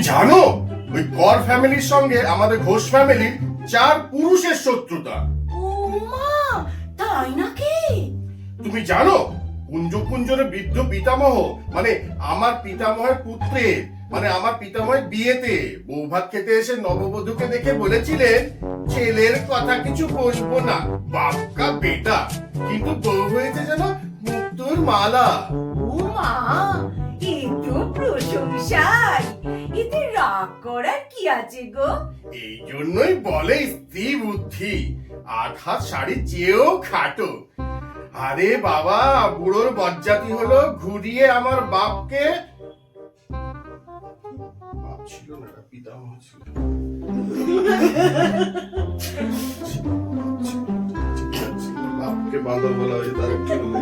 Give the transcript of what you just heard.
জানো ওই কর ফ্যামিলির সঙ্গে আমাদের ঘোষ ফ্যামিলির 4 পুরুষের শত্রুতা। ও মা, তাই নাকি? তুমি জানো কুঞ্জের বৃদ্ধ পিতামহ মানে আমার পিতামহের পুত্রের মানে আমার পিতামহের বিয়েতে বৌভাত খেতে এসে নববধূকে দেখে বলেছিলেন ছেলের কথা কিছু বলবো না, বাপকা বেটা, কিন্তু বউ হয়েছে যেন মুক্তোর মালা। ও মা, এ তো প্রশংসাই, এতে রাগ করার কি আছে গো? এই জন্যই বলে স্ত্রী বুদ্ধি 8 হাত শাড়ির চেয়েও খাটো। আরে বাবা, বুড়োর বজ্জাতি হলো ঘুরিয়ে আমার বাপকে, বাপ ছিল না, এটা পিতামহ ছিল। বাপকে বাঁদর বলা হয়েছে, তার কি বলে?